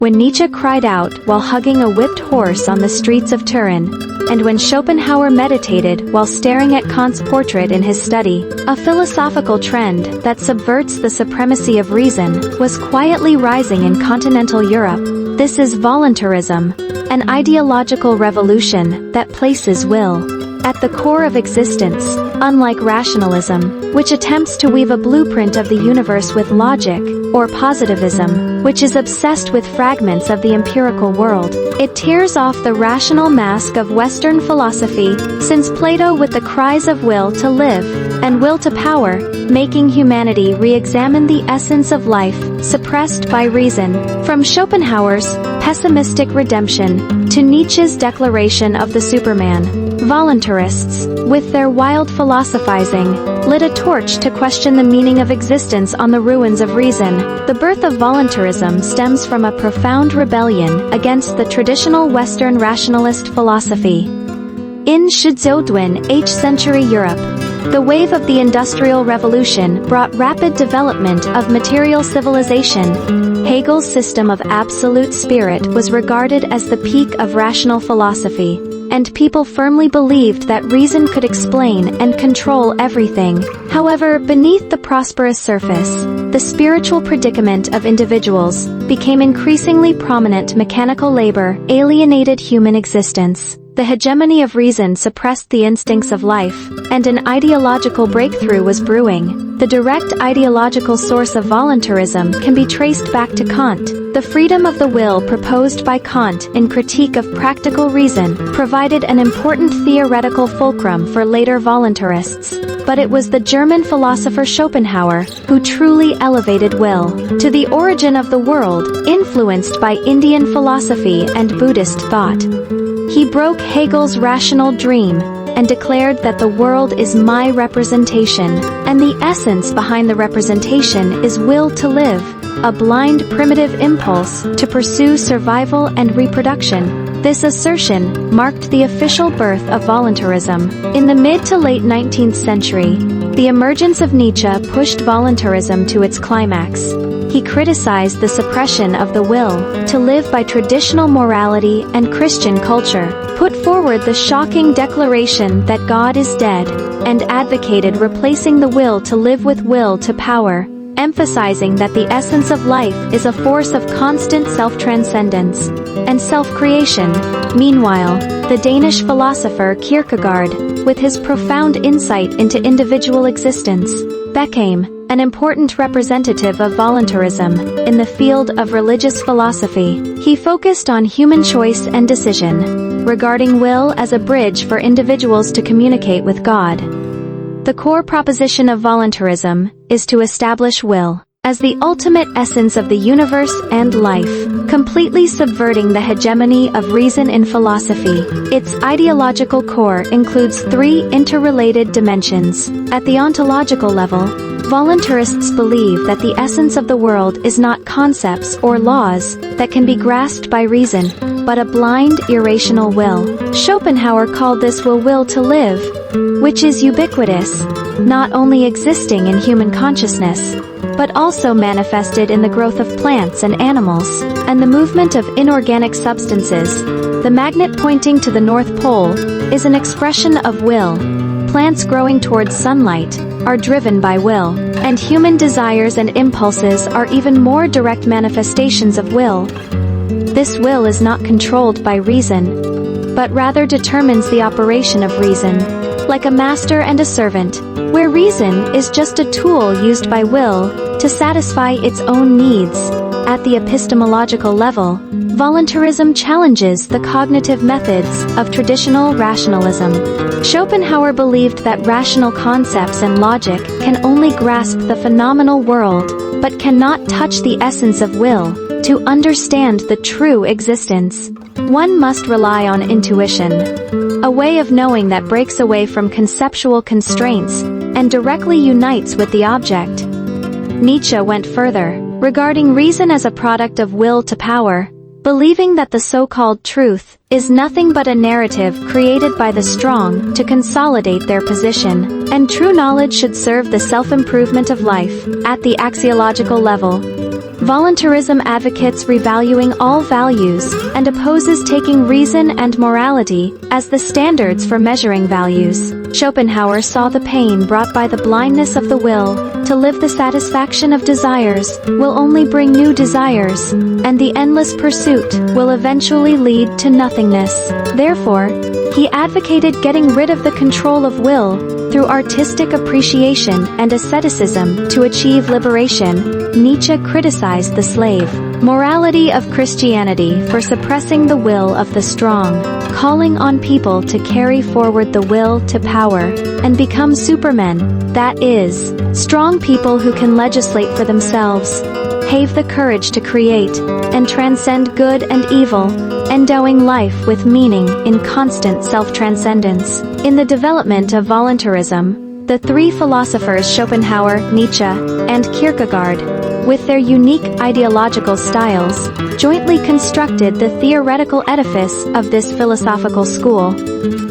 when Nietzsche cried out while hugging a whipped horse on the streets of Turin, and when Schopenhauer meditated while staring at Kant's portrait in his study. A philosophical trend that subverts the supremacy of reason was quietly rising in continental Europe. This is voluntarism, an ideological revolution that places will at the core of existence, unlike rationalism, which attempts to weave a blueprint of the universe with logic, or positivism, which is obsessed with fragments of the empirical world. It tears off the rational mask of Western philosophy, since Plato with the cries of will to live, and will to power, making humanity re-examine the essence of life, suppressed by reason. From Schopenhauer's pessimistic redemption, to Nietzsche's declaration of the Superman, voluntarists, with their wild philosophizing, lit a torch to question the meaning of existence on the ruins of reason. The birth of voluntarism stems from a profound rebellion against the traditional Western rationalist philosophy. In 8th century Europe, the wave of the Industrial Revolution brought rapid development of material civilization. Hegel's system of absolute spirit was regarded as the peak of rational philosophy, and people firmly believed that reason could explain and control everything. However, beneath the prosperous surface, the spiritual predicament of individuals became increasingly prominent. Mechanical labor alienated human existence. The hegemony of reason suppressed the instincts of life, and an ideological breakthrough was brewing. The direct ideological source of voluntarism can be traced back to Kant. The freedom of the will proposed by Kant in Critique of Practical Reason provided an important theoretical fulcrum for later voluntarists. But it was the German philosopher Schopenhauer who truly elevated will to the origin of the world, influenced by Indian philosophy and Buddhist thought. He broke Hegel's rational dream and declared that the world is my representation, and the essence behind the representation is will to live, a blind primitive impulse to pursue survival and reproduction. This assertion marked the official birth of voluntarism. In the mid to late 19th century, the emergence of Nietzsche pushed voluntarism to its climax. He criticized the suppression of the will to live by traditional morality and Christian culture, put forward the shocking declaration that God is dead, and advocated replacing the will to live with will to power, emphasizing that the essence of life is a force of constant self-transcendence and self-creation. Meanwhile, the Danish philosopher Kierkegaard, with his profound insight into individual existence, became an important representative of voluntarism in the field of religious philosophy. He focused on human choice and decision, regarding will as a bridge for individuals to communicate with God. The core proposition of voluntarism is to establish will as the ultimate essence of the universe and life, completely subverting the hegemony of reason in philosophy. Its ideological core includes three interrelated dimensions. At the ontological level, voluntarists believe that the essence of the world is not concepts or laws that can be grasped by reason, but a blind, irrational will. Schopenhauer called this will to live, which is ubiquitous, not only existing in human consciousness, but also manifested in the growth of plants and animals, and the movement of inorganic substances. The magnet pointing to the North Pole is an expression of will. Plants growing towards sunlight are driven by will, and human desires and impulses are even more direct manifestations of will. This will is not controlled by reason, but rather determines the operation of reason, like a master and a servant, where reason is just a tool used by will to satisfy its own needs. At the epistemological level, voluntarism challenges the cognitive methods of traditional rationalism. Schopenhauer believed that rational concepts and logic can only grasp the phenomenal world, but cannot touch the essence of will. To understand the true existence, one must rely on intuition, a way of knowing that breaks away from conceptual constraints and directly unites with the object. Nietzsche went further, regarding reason as a product of will to power, believing that the so-called truth is nothing but a narrative created by the strong to consolidate their position, and true knowledge should serve the self-improvement of life. At the axiological level, Voluntarism advocates revaluing all values, and opposes taking reason and morality as the standards for measuring values. Schopenhauer saw the pain brought by the blindness of the will to live the satisfaction of desires will only bring new desires, and the endless pursuit will eventually lead to nothingness. Therefore, he advocated getting rid of the control of will through artistic appreciation and asceticism to achieve liberation. Nietzsche criticized the slave morality of Christianity for suppressing the will of the strong, calling on people to carry forward the will to power and become supermen, that is, strong people who can legislate for themselves, have the courage to create, and transcend good and evil, endowing life with meaning in constant self-transcendence. In the development of voluntarism, the three philosophers Schopenhauer, Nietzsche, and Kierkegaard, with their unique ideological styles, jointly constructed the theoretical edifice of this philosophical school.